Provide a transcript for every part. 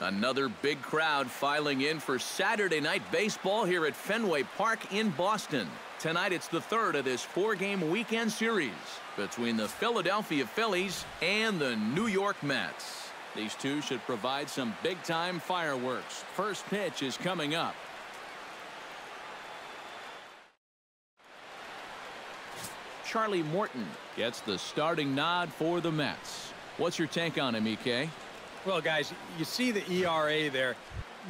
Another big crowd filing in for Saturday night baseball here at Fenway Park in Boston. Tonight it's the third of this four-game weekend series between the Philadelphia Phillies and the New York Mets. These two should provide some big-time fireworks. First pitch is coming up. Charlie Morton gets the starting nod for the Mets. What's your take on him, EK? Well, guys, you see the ERA there.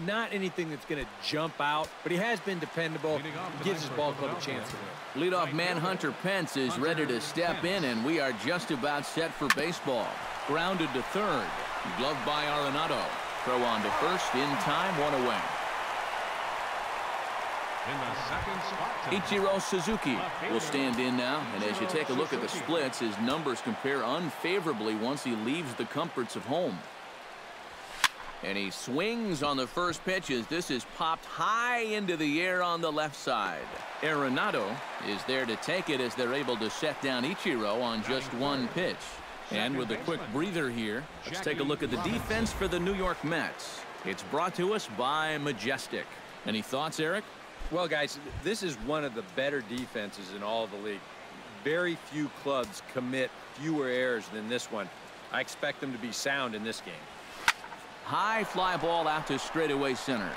Not anything that's going to jump out, but he has been dependable. He gives his ball club a chance to win. Leadoff man Hunter Pence is ready to step in, and we are just about set for baseball. Grounded to third. Gloved by Arenado. Throw on to first in time, one away. Ichiro Suzuki will stand in now, and as you take a look at the splits, his numbers compare unfavorably once he leaves the comforts of home. And he swings on the first pitch as this is popped high into the air on the left side. Arenado is there to take it as they're able to set down Ichiro on just one pitch. And with a quick breather here, let's take a look at the defense for the New York Mets. It's brought to us by Majestic. Any thoughts, Eric? Well, guys, this is one of the better defenses in all of the league. Very few clubs commit fewer errors than this one. I expect them to be sound in this game. High fly ball out to straightaway center.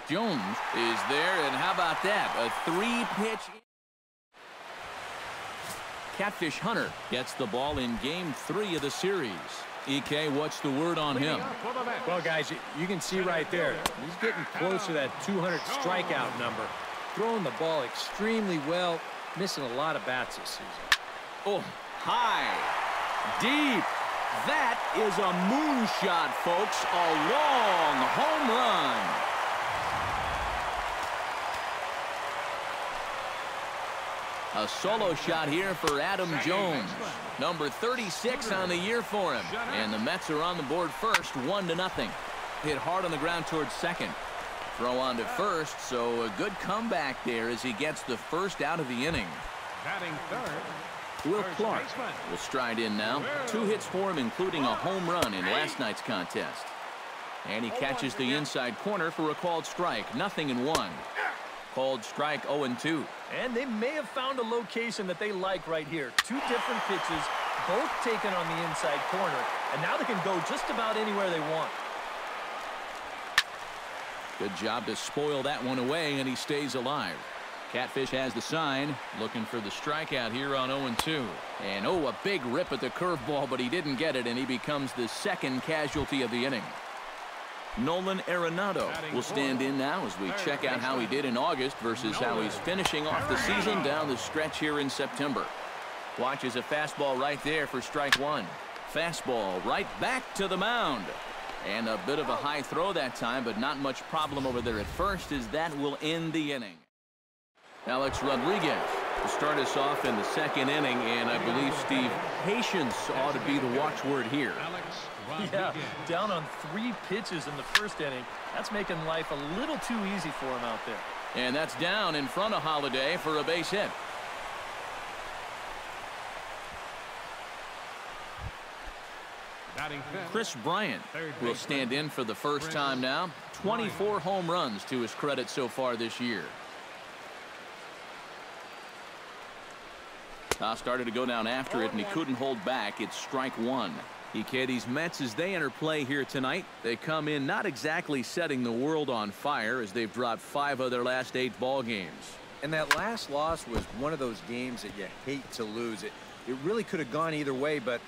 Jones is there, and how about that? A three-pitch. Catfish Hunter gets the ball in Game 3 of the series. EK, what's the word on him? Well, guys, you can see right there. He's getting close to that 200 strikeout number. Throwing the ball extremely well. Missing a lot of bats this season. Oh, high. Deep. That is a moonshot, folks. A long home run. A solo shot here for Adam Jones. Number 36 on the year for him. And the Mets are on the board first, 1-0. Hit hard on the ground towards second. Throw on to first, so a good comeback there as he gets the first out of the inning. Batting third. Will Clark will stride in now. 2 hits for him, including a home run in last night's contest. And he catches the inside corner for a called strike. 0-1. Called strike 0-2. And they may have found a location that they like right here. 2 different pitches, both taken on the inside corner. And now they can go just about anywhere they want. Good job to spoil that one away, and he stays alive. Catfish has the sign, looking for the strikeout here on 0-2. And a big rip at the curveball, but he didn't get it, and he becomes the second casualty of the inning. Nolan Arenado will stand in now as we check out how he did in August versus how he's finishing off the season down the stretch here in September. Watches a fastball right there for strike 1. Fastball right back to the mound. And a bit of a high throw that time, but not much problem over there at first as that will end the inning. Alex Rodriguez to start us off in the second inning, and I believe, Steve, patience ought to be the watchword here. Yeah, down on 3 pitches in the first inning. That's making life a little too easy for him out there. And that's down in front of Holiday for a base hit. Chris Bryant will stand in for the first time now. 24 home runs to his credit so far this year. Started to go down after it, and he couldn't hold back. It's strike 1. EK, these Mets, as they enter play here tonight, they come in not exactly setting the world on fire as they've dropped 5 of their last 8 ball games. And that last loss was one of those games that you hate to lose. It really could have gone either way, but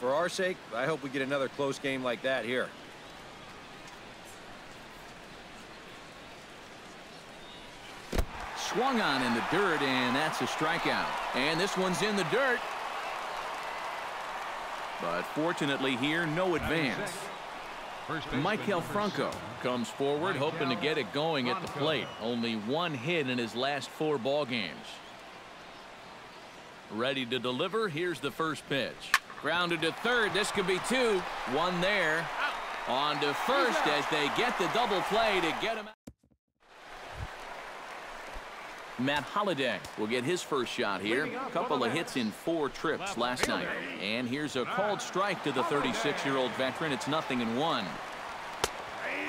for our sake, I hope we get another close game like that here. Swung on in the dirt, and that's a strikeout. And this one's in the dirt. But fortunately here, no advance. Michael Franco comes forward, hoping to get it going at the plate. Only 1 hit in his last 4 ball games. Ready to deliver. Here's the first pitch. Grounded to third. This could be 2. 1 there. On to first as they get the double play to get him out. Matt Holliday will get his first shot here. A couple of hits in 4 trips last night. And here's a called strike to the 36-year-old veteran. It's 0-1.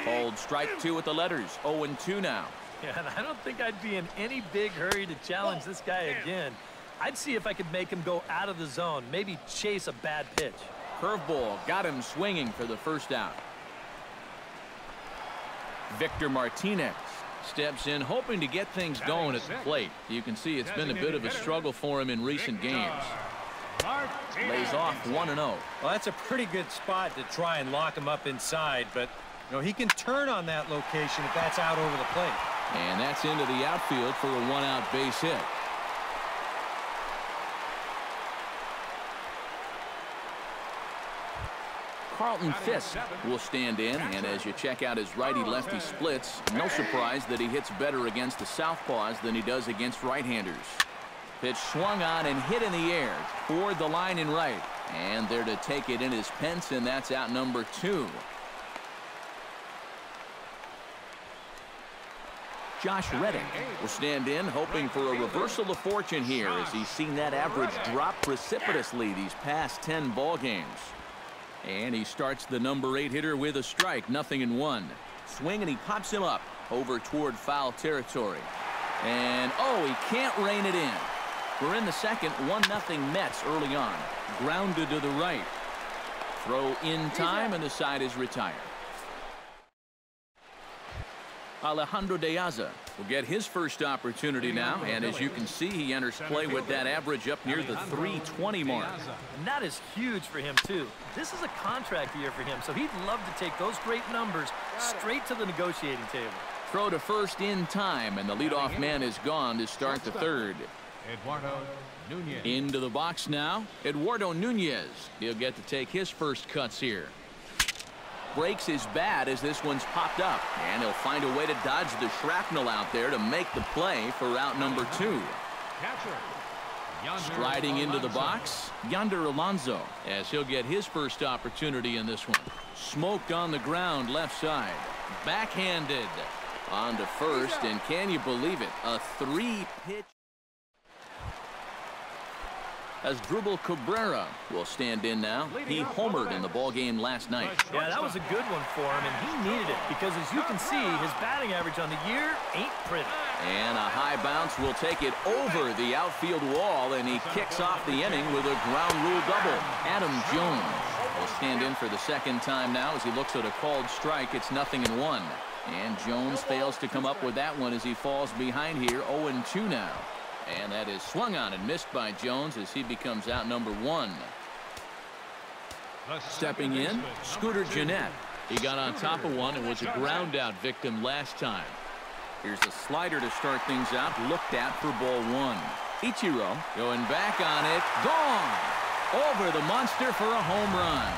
Called strike 2 with the letters. 0-2 now. Yeah, and I don't think I'd be in any big hurry to challenge this guy again. I'd see if I could make him go out of the zone, maybe chase a bad pitch. Curveball got him swinging for the first out. Victor Martinez steps in, hoping to get things going at the plate. You can see it's been a bit of a struggle for him in recent games. Lays off 1-0. Well, that's a pretty good spot to try and lock him up inside, but you know, he can turn on that location if that's out over the plate. And that's into the outfield for a 1-out base hit. Carlton Fisk will stand in, and as you check out his righty-lefty splits, no surprise that he hits better against the southpaws than he does against right-handers. Pitch swung on and hit in the air toward the line in right. And there to take it in is Pence, and that's out number 2. Josh Reddick will stand in, hoping for a reversal of fortune here as he's seen that average drop precipitously these past 10 ball games. And he starts the number 8 hitter with a strike, 0-1. Swing, and he pops him up over toward foul territory. And, oh, he can't rein it in. We're in the second, 1-0 Mets early on. Grounded to the right. Throw in time, and the side is retired. Alejandro De Aza will get his first opportunity now, and as you can see, he enters play with that average up near the 320 mark. And that is huge for him, too. This is a contract year for him, so he'd love to take those great numbers straight to the negotiating table. Throw to first in time, and the leadoff man is gone to start the third. Eduardo Nunez. Into the box now, Eduardo Nunez. He'll get to take his first cuts here. Breaks his bat as this one's popped up, and he'll find a way to dodge the shrapnel out there to make the play for out number 2. Striding into the box, Yonder Alonso, as he'll get his first opportunity in this one. Smoked on the ground left side. Backhanded on to first, and can you believe it? A 3-pitch. As Drupal Cabrera will stand in now. He homered in the ballgame last night. Yeah, that was a good one for him, and he needed it because, as you can see, his batting average on the year ain't pretty. And a high bounce will take it over the outfield wall, and he kicks off the inning with a ground rule double. Adam Jones will stand in for the second time now as he looks at a called strike. It's 0-1. And Jones fails to come up with that one as he falls behind here. 0-2 now. And that is swung on and missed by Jones as he becomes out number 1. Stepping in, Scooter Gennett. He got on top of one and was a ground out victim last time. Here's a slider to start things out, looked at for ball 1. Ichiro going back on it, gone over the monster for a home run.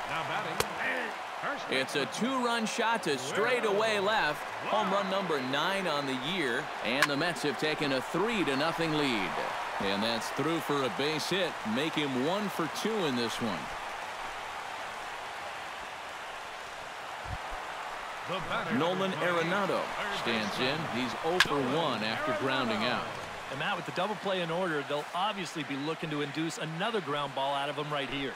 Now batting. It's a 2-run shot to straightaway left. Home run number 9 on the year. And the Mets have taken a 3-0 lead. And that's through for a base hit. Make him 1 for 2 in this one. Nolan Arenado stands in. He's 0 for 1 after grounding out. And Matt, with the double play in order, they'll obviously be looking to induce another ground ball out of him right here.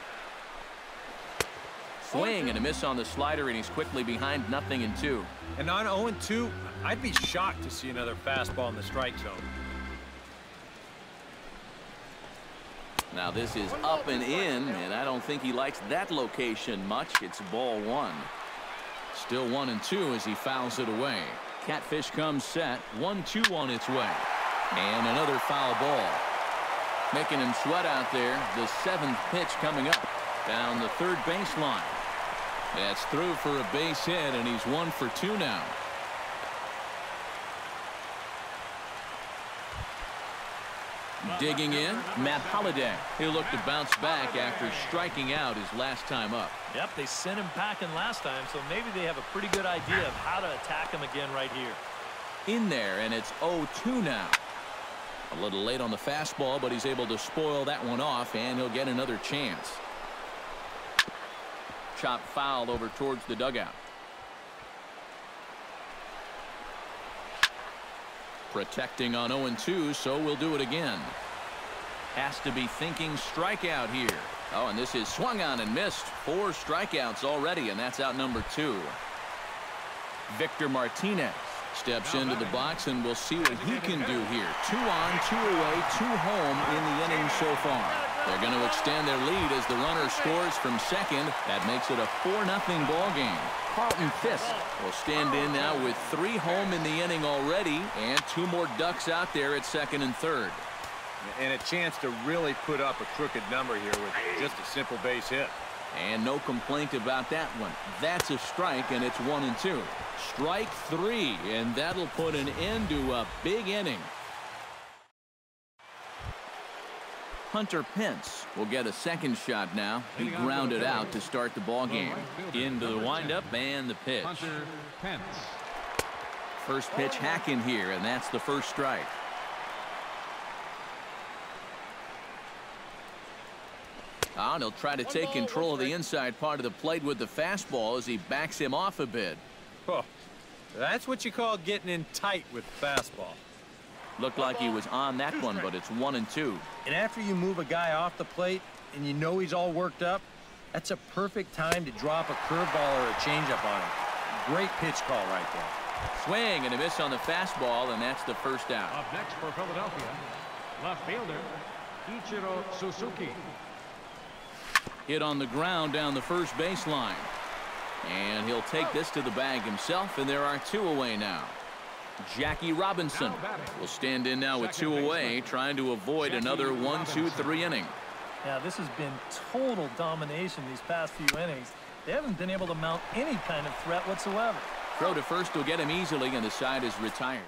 Swing and a miss on the slider, and he's quickly behind 0-2. And on 0-2, I'd be shocked to see another fastball in the strike zone. Now this is up and in, and I don't think he likes that location much. It's ball 1. Still 1-2 as he fouls it away. Catfish comes set. 1-2 on its way. And another foul ball. Making him sweat out there. The 7th pitch coming up down the third baseline. That's through for a base hit, and he's 1 for 2 now. Digging in, Matt Holliday. He'll look to bounce back after striking out his last time up. Yep, they sent him packing last time, so maybe they have a pretty good idea of how to attack him again right here. In there, and it's 0-2 now. A little late on the fastball, but he's able to spoil that one off, and he'll get another chance. Chop foul over towards the dugout. Protecting on 0-2, so we'll do it again. Has to be thinking strikeout here. Oh, and this is swung on and missed. 4 strikeouts already, and that's out number 2. Victor Martinez steps into the box, and we'll see what he can do here. 2 on, 2 away, 2 home in the inning so far. They're going to extend their lead as the runner scores from second. That makes it a 4-0 ball game. Carlton Fisk will stand in now with 3 home in the inning already, and 2 more ducks out there at second and third. And a chance to really put up a crooked number here with just a simple base hit. And no complaint about that one. That's a strike, and it's 1-2. Strike 3, and that'll put an end to a big inning. Hunter Pence will get a second shot now. He grounded out to start the ball game. Into the windup and the pitch. Hunter Pence. First pitch hacking here, and that's the first strike. And he'll try to take control of the inside part of the plate with the fastball as he backs him off a bit. Oh, that's what you call getting in tight with the fastball. Looked like he was on that one, but it's 1-2. And after you move a guy off the plate and you know he's all worked up, that's a perfect time to drop a curveball or a changeup on him. Great pitch call right there. Swing and a miss on the fastball, and that's the first out. Up next for Philadelphia, left fielder Ichiro Suzuki. Hit on the ground down the first baseline. And he'll take this to the bag himself, and there are 2 away now. Jackie Robinson will stand in now with 2 away, trying to avoid another 1-2-3 inning. Yeah, this has been total domination these past few innings. They haven't been able to mount any kind of threat whatsoever. Throw to first will get him easily, and the side is retired.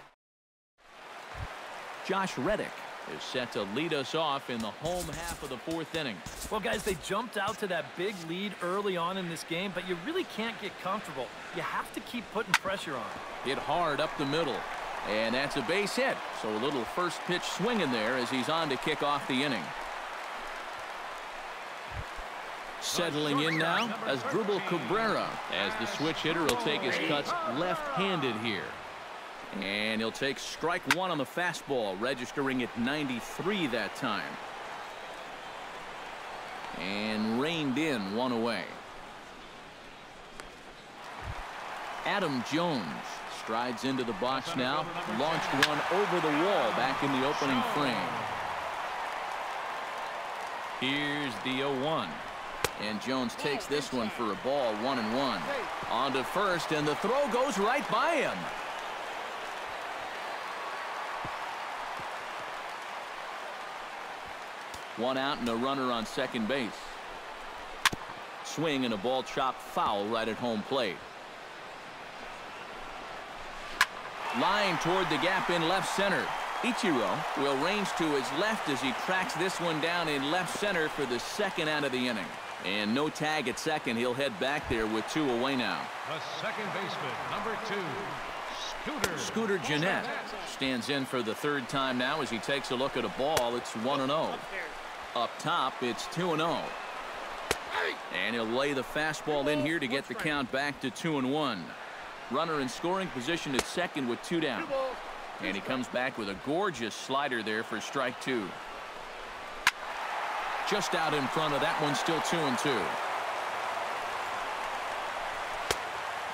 Josh Reddick is set to lead us off in the home half of the 4th inning. Well, guys, they jumped out to that big lead early on in this game, but you really can't get comfortable. You have to keep putting pressure on. Hit hard up the middle, and that's a base hit. So a little first pitch swing in there as he's on to kick off the inning. Settling in now as Asdrubal Cabrera, as the switch hitter will take his cuts left-handed here. And he'll take strike 1 on the fastball, registering at 93 that time. And reined in 1 away. Adam Jones strides into the box now. Launched one over the wall back in the opening frame. Here's the 0-1. And Jones takes this one for a ball, 1-1. On to first, and the throw goes right by him. One out and a runner on second base. Swing and a ball chopped foul right at home plate. Line toward the gap in left center. Ichiro will range to his left as he tracks this one down in left center for the second out of the inning. And no tag at second. He'll head back there with 2 away now. The second baseman, number 2, Scooter Gennett stands in for the 3rd time now as he takes a look at a ball. It's 1-0. Up top, it's 2-0. And he'll lay the fastball in here to get the count back to 2-1. Runner in scoring position at second with 2 down. And he comes back with a gorgeous slider there for strike 2. Just out in front of that one, still 2-2.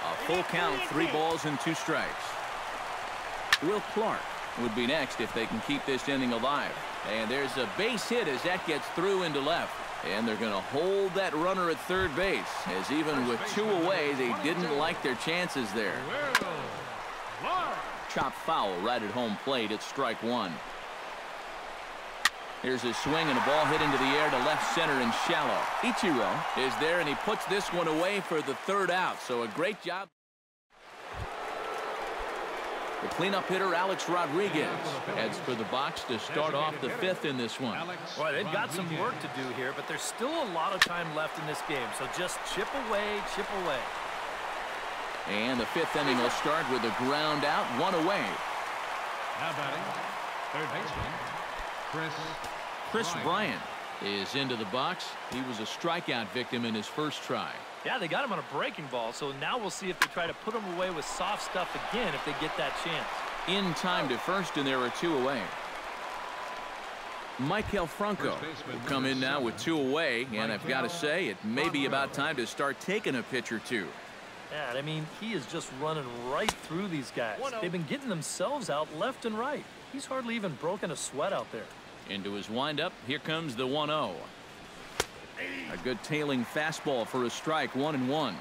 A full count, 3 balls and 2 strikes. Will Clark would be next if they can keep this inning alive. And there's a base hit as that gets through into left. And they're going to hold that runner at third base, as even with 2 away, they didn't like their chances there. Chopped foul right at home plate. It's strike 1. Here's a swing and a ball hit into the air to left center and shallow. Ichiro is there, and he puts this one away for the 3rd out. So a great job. The cleanup hitter, Alex Rodriguez, heads for the box to start off the 5th in this one. Boy, they've got some work to do here, but there's still a lot of time left in this game. So just chip away, chip away. And the 5th inning will start with a ground out, 1 away. Now batting, third baseman, Chris Bryant is into the box. He was a strikeout victim in his first try. Yeah, they got him on a breaking ball, so now we'll see if they try to put him away with soft stuff again if they get that chance. In time to first, and there are 2 away. Michael Franco will come in now with 2 away, and I've got to say it may be about time to start taking a pitch or 2. Yeah, I mean, he is just running right through these guys. They've been getting themselves out left and right. He's hardly even broken a sweat out there. Into his windup, here comes the 1-0. A good tailing fastball for a strike, 1-1.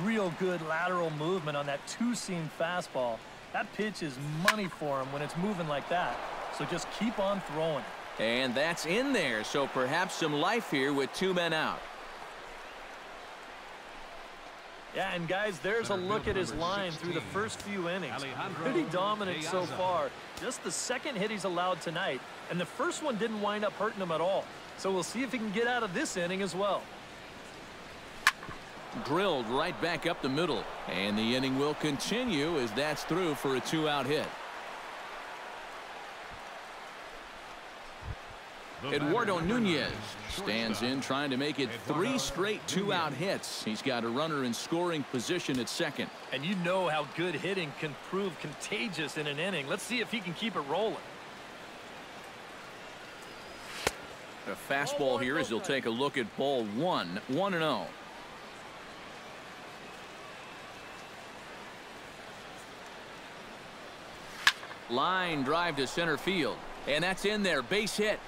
Real good lateral movement on that 2-seam fastball. That pitch is money for him when it's moving like that. So just keep on throwing. And that's in there, so perhaps some life here with 2 men out. Yeah, and guys, there's a look at his line through the first few innings. Pretty dominant so far. Just the second hit he's allowed tonight, and the first one didn't wind up hurting him at all. So we'll see if he can get out of this inning as well. Drilled right back up the middle, and the inning will continue as that's through for a 2-out hit. Eduardo Nunez stands in trying to make it 3 straight 2-out hits. He's got a runner in scoring position at second. And you know how good hitting can prove contagious in an inning. Let's see if he can keep it rolling. A fastball here as he'll take a look at ball 1, 1-0. Line drive to center field, and that's in there, base hit.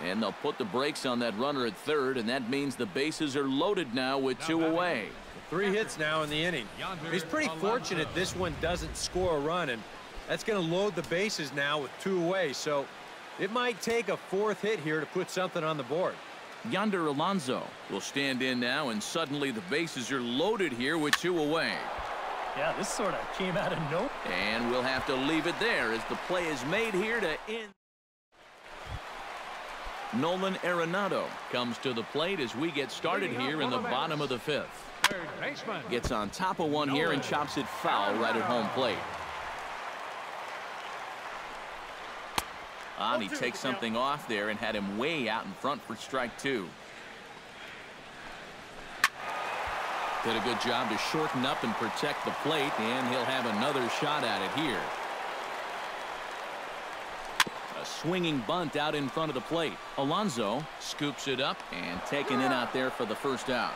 And they'll put the brakes on that runner at third, and that means the bases are loaded now with 2 away. 3 hits now in the inning. He's pretty fortunate this one doesn't score a run, and that's going to load the bases now with 2 away. So it might take a 4th hit here to put something on the board. Yonder Alonso will stand in now, and suddenly the bases are loaded here with 2 away. Yeah, this sort of came out of nowhere. And we'll have to leave it there as the play is made here to end. Nolan Arenado comes to the plate as we get started here in the bottom of the 5th. Gets on top of one here and chops it foul right at home plate. And he takes something off there and had him way out in front for strike 2. Did a good job to shorten up and protect the plate, and he'll have another shot at it here. A swinging bunt out in front of the plate. Alonso scoops it up and taken in out there for the first out.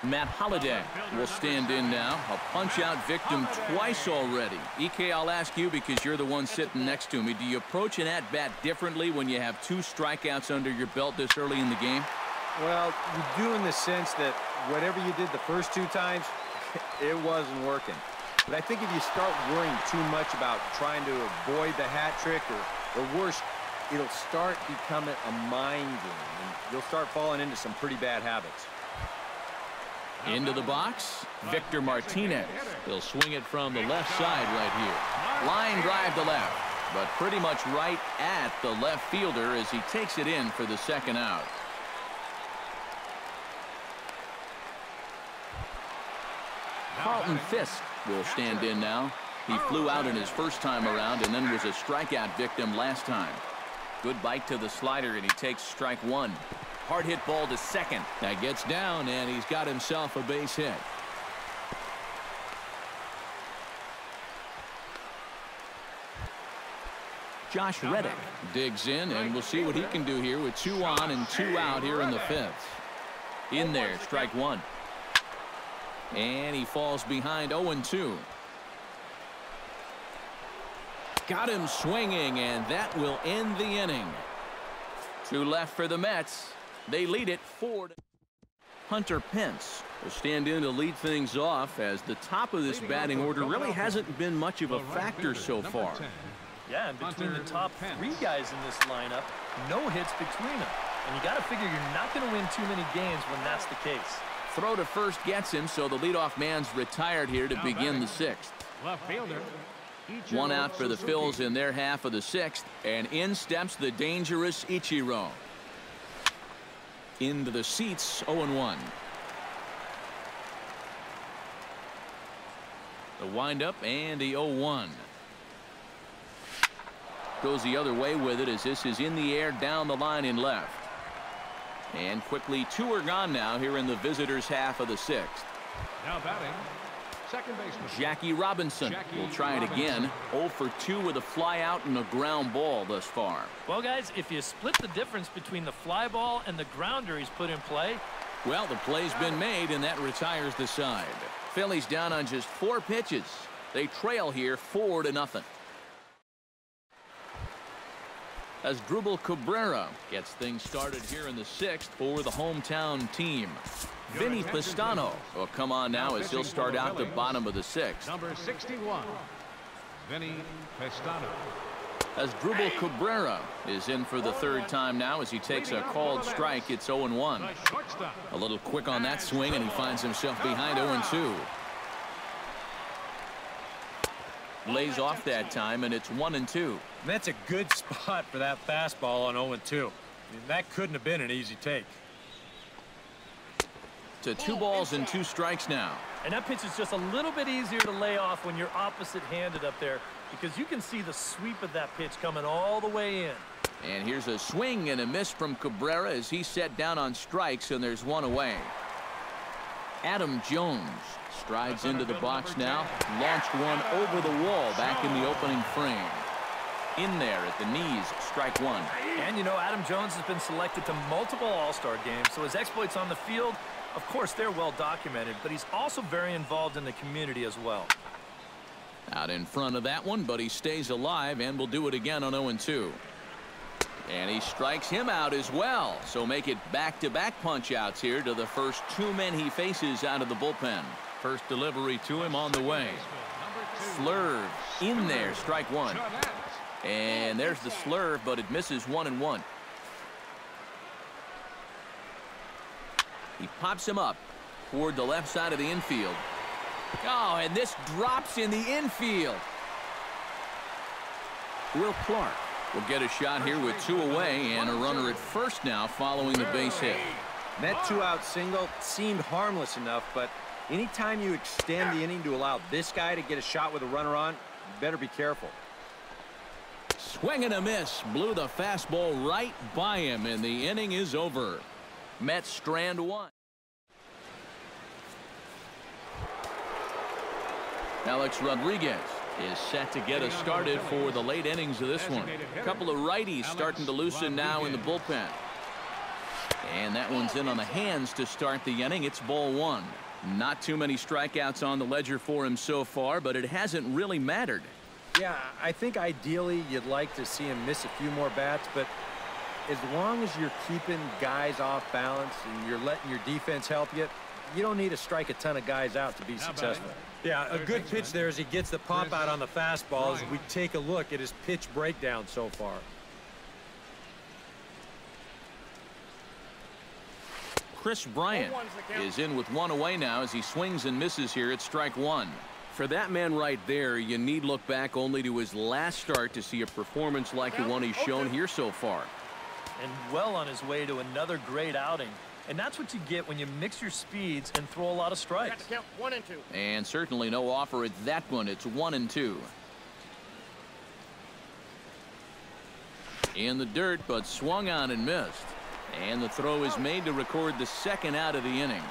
Matt Holliday will stand in now. A punch-out victim twice already. EK, I'll ask you because you're the one sitting next to me. Do you approach an at-bat differently when you have 2 strikeouts under your belt this early in the game? Well, you do in the sense that whatever you did the first 2 times, it wasn't working. But I think if you start worrying too much about trying to avoid the hat trick or worse, it'll start becoming a mind game. And you'll start falling into some pretty bad habits. Into the box, Victor Martinez. He'll swing it from the left side right here. Line drive to left, but pretty much right at the left fielder as he takes it in for the second out. Carlton Fisk will stand in now. He flew out in his first time around and then was a strikeout victim last time. Good bite to the slider, and he takes strike 1. Hard hit ball to second. That gets down, and he's got himself a base hit. Josh Reddick digs in, and we'll see what he can do here with 2 on and 2 out here in the 5th. In there, strike 1. And he falls behind 0-2. Got him swinging, and that will end the inning. 2 left for the Mets. They lead it 4. Hunter Pence will stand in to lead things off as the top of this batting order really hasn't been much of a factor so far. Yeah, and between the top 3 guys in this lineup, no hits between them. And you got to figure you're not going to win too many games when that's the case. Throw to first gets him, so the leadoff man's retired here to begin the 6th. Left fielder. 1 out for the Phillies in their half of the 6th, and in steps the dangerous Ichiro. Into the seats, 0-1. The windup and the 0-1. Goes the other way with it as this is in the air down the line in left. And quickly 2 are gone now here in the visitors' half of the 6th. Now batting, second baseman. Jackie Robinson will try it again. 0 for 2 with a fly out and a ground ball thus far. Well, guys, if you split the difference between the fly ball and the grounder he's put in play. Well, the play's been made, and that retires the side. Phillies down on just 4 pitches. They trail here 4-0. As Drupal Cabrera gets things started here in the 6th for the hometown team. Vinny Pistano will come on now as he'll start out the bottom of the 6th. Number 61, Vinny Pistano. As Drupal Cabrera is in for the 3rd time now as he takes a called strike. It's 0-1. A little quick on that swing, and he finds himself behind 0-2. Lays off that time, and it's 1-2. And that's a good spot for that fastball on 0-2. I mean, that couldn't have been an easy take. To 2 balls and 2 strikes now. And that pitch is just a little bit easier to lay off when you're opposite-handed up there, because you can see the sweep of that pitch coming all the way in. And here's a swing and a miss from Cabrera as he's set down on strikes, and there's 1 away. Adam Jones strides into the box now. Launched one over the wall back in the opening frame. In there at the knees, strike 1. And, you know, Adam Jones has been selected to multiple All-Star games, so his exploits on the field, of course, they're well documented, but he's also very involved in the community as well. Out in front of that one, but he stays alive and will do it again on 0-2. And he strikes him out as well. So make it back-to-back punch-outs here to the first 2 men he faces out of the bullpen. First delivery to him on the way. Slurve in there, strike 1. And there's the slurve, but it misses 1-1. He pops him up toward the left side of the infield. Oh, and this drops in the infield. Will Clark will get a shot here with 2 away and a runner at first now following the base hit. That 2-out single seemed harmless enough, but anytime you extend the inning to allow this guy to get a shot with a runner on, you better be careful. Swing and a miss. Blew the fastball right by him, and the inning is over. Mets strand 1. Alex Rodriguez is set to get us started for the late innings of this one. A couple of righties starting to loosen now in the bullpen. And that one's in on the hands to start the inning. It's ball 1. Not too many strikeouts on the ledger for him so far, but it hasn't really mattered. Yeah, I think ideally you'd like to see him miss a few more bats, but as long as you're keeping guys off balance and you're letting your defense help you, you don't need to strike a ton of guys out to be successful. Yeah, a good pitch there as he gets the pop out on the fastball as we take a look at his pitch breakdown so far. Chris Bryant is in with 1 away now as he swings and misses here at strike 1. For that man right there, you need look back only to his last start to see a performance like the one he's shown here so far. And well on his way to another great outing. And that's what you get when you mix your speeds and throw a lot of strikes. Count 1 and 2. And certainly no offer at that one. It's 1-2. In the dirt, but swung on and missed. And the throw is made to record the 2nd out of the inning.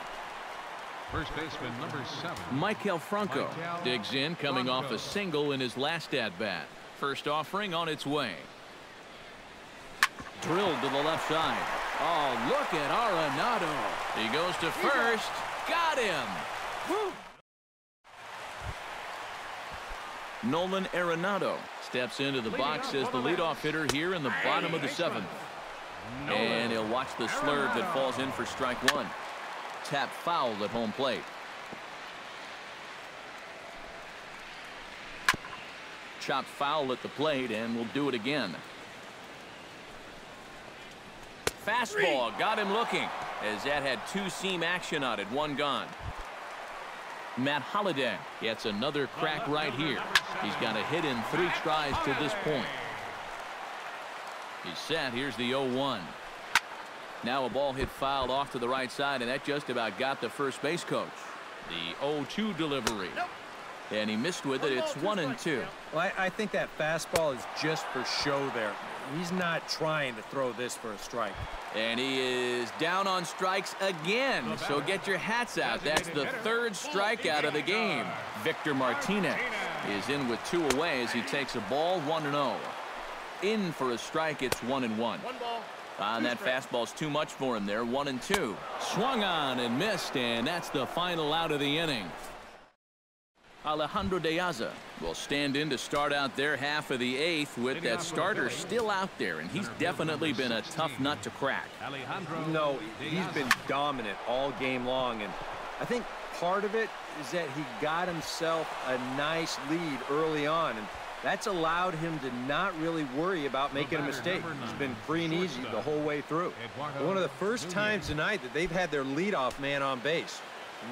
First baseman, number 7. Michael Franco digs in, coming off a single in his last at-bat. First offering on its way. Drilled to the left side. Oh, look at Arenado. He goes to first. Got him. Woo. Nolan Arenado steps into the box as the leadoff hitter here in the bottom of the 7th. And he'll watch the slurve that falls in for strike 1. Tap foul at home plate. Chopped foul at the plate, and we'll do it again. Fastball got him looking as that had 2-seam action on it. 1 gone. Matt Holliday gets another crack right here. He's got a hit in 3 tries to this point. He's set. Here's the 0-1. Now a ball hit fouled off to the right side, and that just about got the first base coach. The 0-2 delivery. And he missed with it. It's 1-2. Well, I think that fastball is just for show there. He's not trying to throw this for a strike. And he is down on strikes again. So get your hats out. That's the third strikeout of the game. Victor Martinez is in with 2 away as he takes a ball, 1-0. In for a strike, it's 1-1. And that fastball's too much for him there, 1-2. Swung on and missed, and that's the final out of the inning. Alejandro De Aza will stand in to start out their half of the 8th with that starter still out there, and he's definitely been a tough nut to crack. No, he's been dominant all game long, and I think part of it is that he got himself a nice lead early on, and that's allowed him to not really worry about making a mistake. He's been free and easy the whole way through. One of the first times tonight that they've had their leadoff man on base.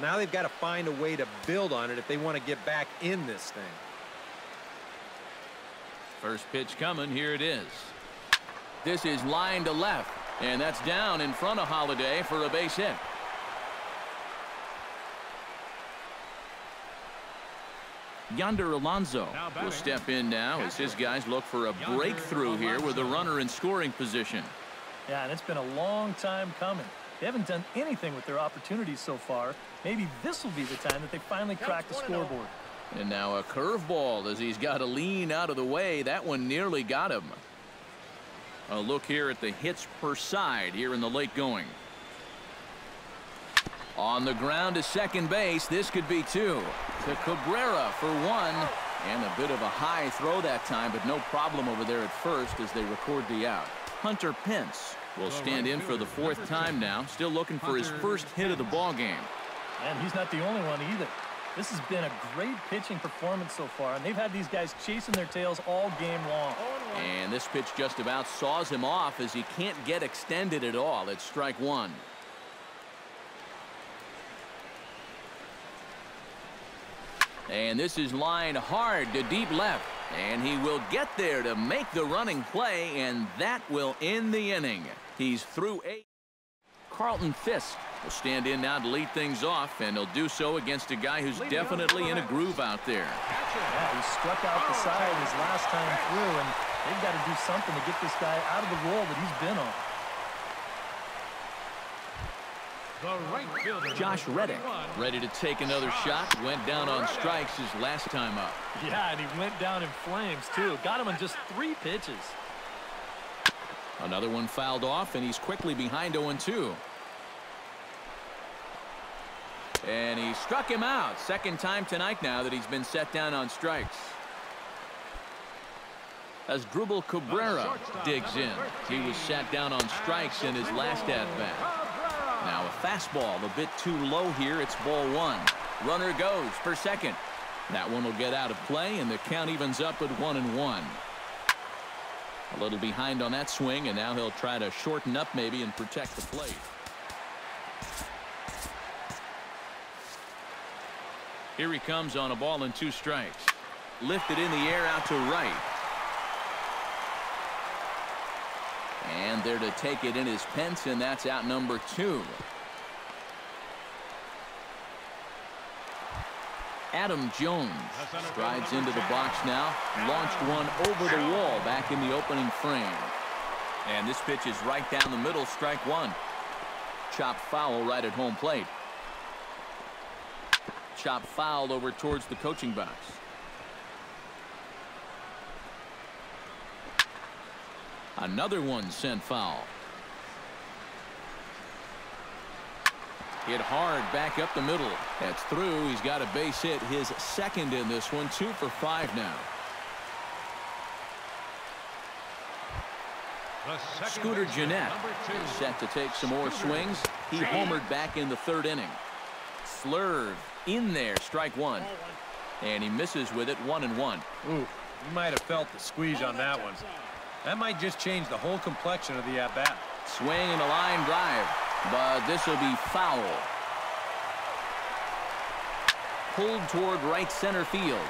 Now they've got to find a way to build on it if they want to get back in this thing. First pitch coming. Here it is. This is line to left, and that's down in front of Holiday for a base hit. Yonder Alonso will step in now as his guys look for a breakthrough here with a runner in scoring position. Yeah, and it's been a long time coming. They haven't done anything with their opportunities so far. Maybe this will be the time that they finally crack the scoreboard. And now a curveball as he's got to lean out of the way. That one nearly got him. A look here at the hits per side here in the late going. On the ground to second base. This could be 2. To Cabrera for 1. And a bit of a high throw that time, but no problem over there at first as they record the out. Hunter Pence will stand in for the 4th time now, still looking for his first hit of the ball game. And he's not the only one either. This has been a great pitching performance so far, and they've had these guys chasing their tails all game long. And this pitch just about saws him off as he can't get extended at all. It's strike 1. And this is lined hard to deep left. And he will get there to make the running play, and that will end the inning. He's through 8. Carlton Fisk will stand in now to lead things off, and he'll do so against a guy who's definitely in a groove out there. Yeah, he struck out the side his last time through, and they've got to do something to get this guy out of the role that he's been on. Josh Reddick ready to take another shot. Went down on strikes his last time up. Yeah, and he went down in flames too. Got him in just 3 pitches. Another one fouled off, and he's quickly behind 0-2. And he struck him out. Second time tonight now that he's been set down on strikes. As Drubal Cabrera digs in. He was sat down on strikes in his last at-bat. Now a fastball a bit too low here. It's ball 1. Runner goes for second. That one will get out of play, and the count evens up at 1-1. A little behind on that swing, and now he'll try to shorten up maybe and protect the plate. Here he comes on a ball and 2 strikes. Lifted in the air out to right. And there to take it in is Pence, and that's out number 2. Adam Jones strides into the box now. Launched one over the wall back in the opening frame. And this pitch is right down the middle, strike 1. Chop foul right at home plate. Chop foul over towards the coaching box. Another one sent foul. Hit hard back up the middle. That's through. He's got a base hit, his second in this one. 2 for 5 now. Scooter Gennett is set to take some more swings. He homered back in the 3rd inning. Slurve in there, strike 1. And he misses with it, 1-1. Ooh, you might have felt the squeeze on that one. That might just change the whole complexion of the at-bat. Swing and a line drive, but this will be foul. Pulled toward right center field.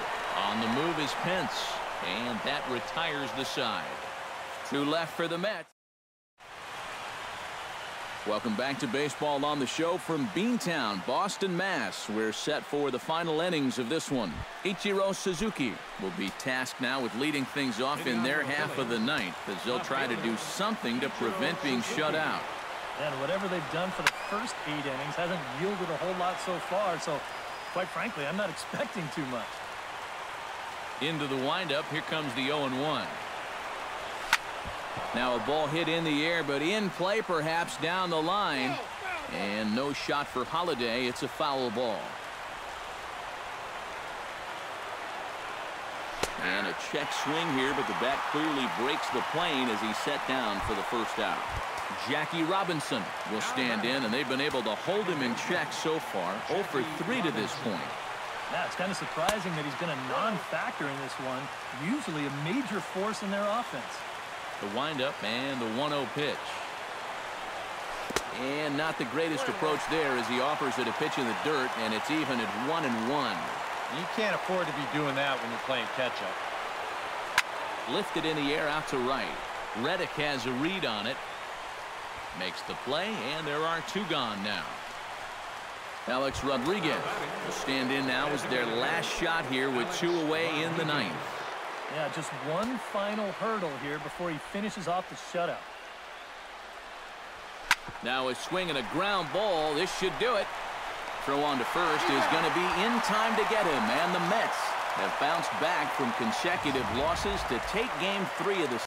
On the move is Pence, and that retires the side. 2 left for the Mets. Welcome back to Baseball on the Show from Beantown, Boston, Mass. We're set for the final innings of this one. Ichiro Suzuki will be tasked now with leading things off in their half of the ninth, as they'll try to do something to prevent being shut out. And whatever they've done for the first 8 innings hasn't yielded a whole lot so far, so quite frankly, I'm not expecting too much. Into the windup, here comes the 0-1. Now a ball hit in the air, but in play perhaps down the line. And no shot for Holiday. It's a foul ball. And a check swing here, but the bat clearly breaks the plane as he's set down for the first out. Jackie Robinson will stand in, and they've been able to hold him in check so far. 0 for 3 to this point. Yeah, it's kind of surprising that he's been a non-factor in this one. Usually a major force in their offense. The windup and the 1-0 pitch. And not the greatest approach there as he offers it a pitch in the dirt, and it's even at 1-1. You can't afford to be doing that when you're playing catch-up. Lifted in the air out to right. Reddick has a read on it. Makes the play, and there are 2 gone now. Alex Rodriguez will stand in now as their last shot here with 2 away in the ninth. Yeah, just one final hurdle here before he finishes off the shutout. Now a swing and a ground ball. This should do it. Throw on to first is going to be in time to get him, and the Mets have bounced back from consecutive losses to take Game 3 of the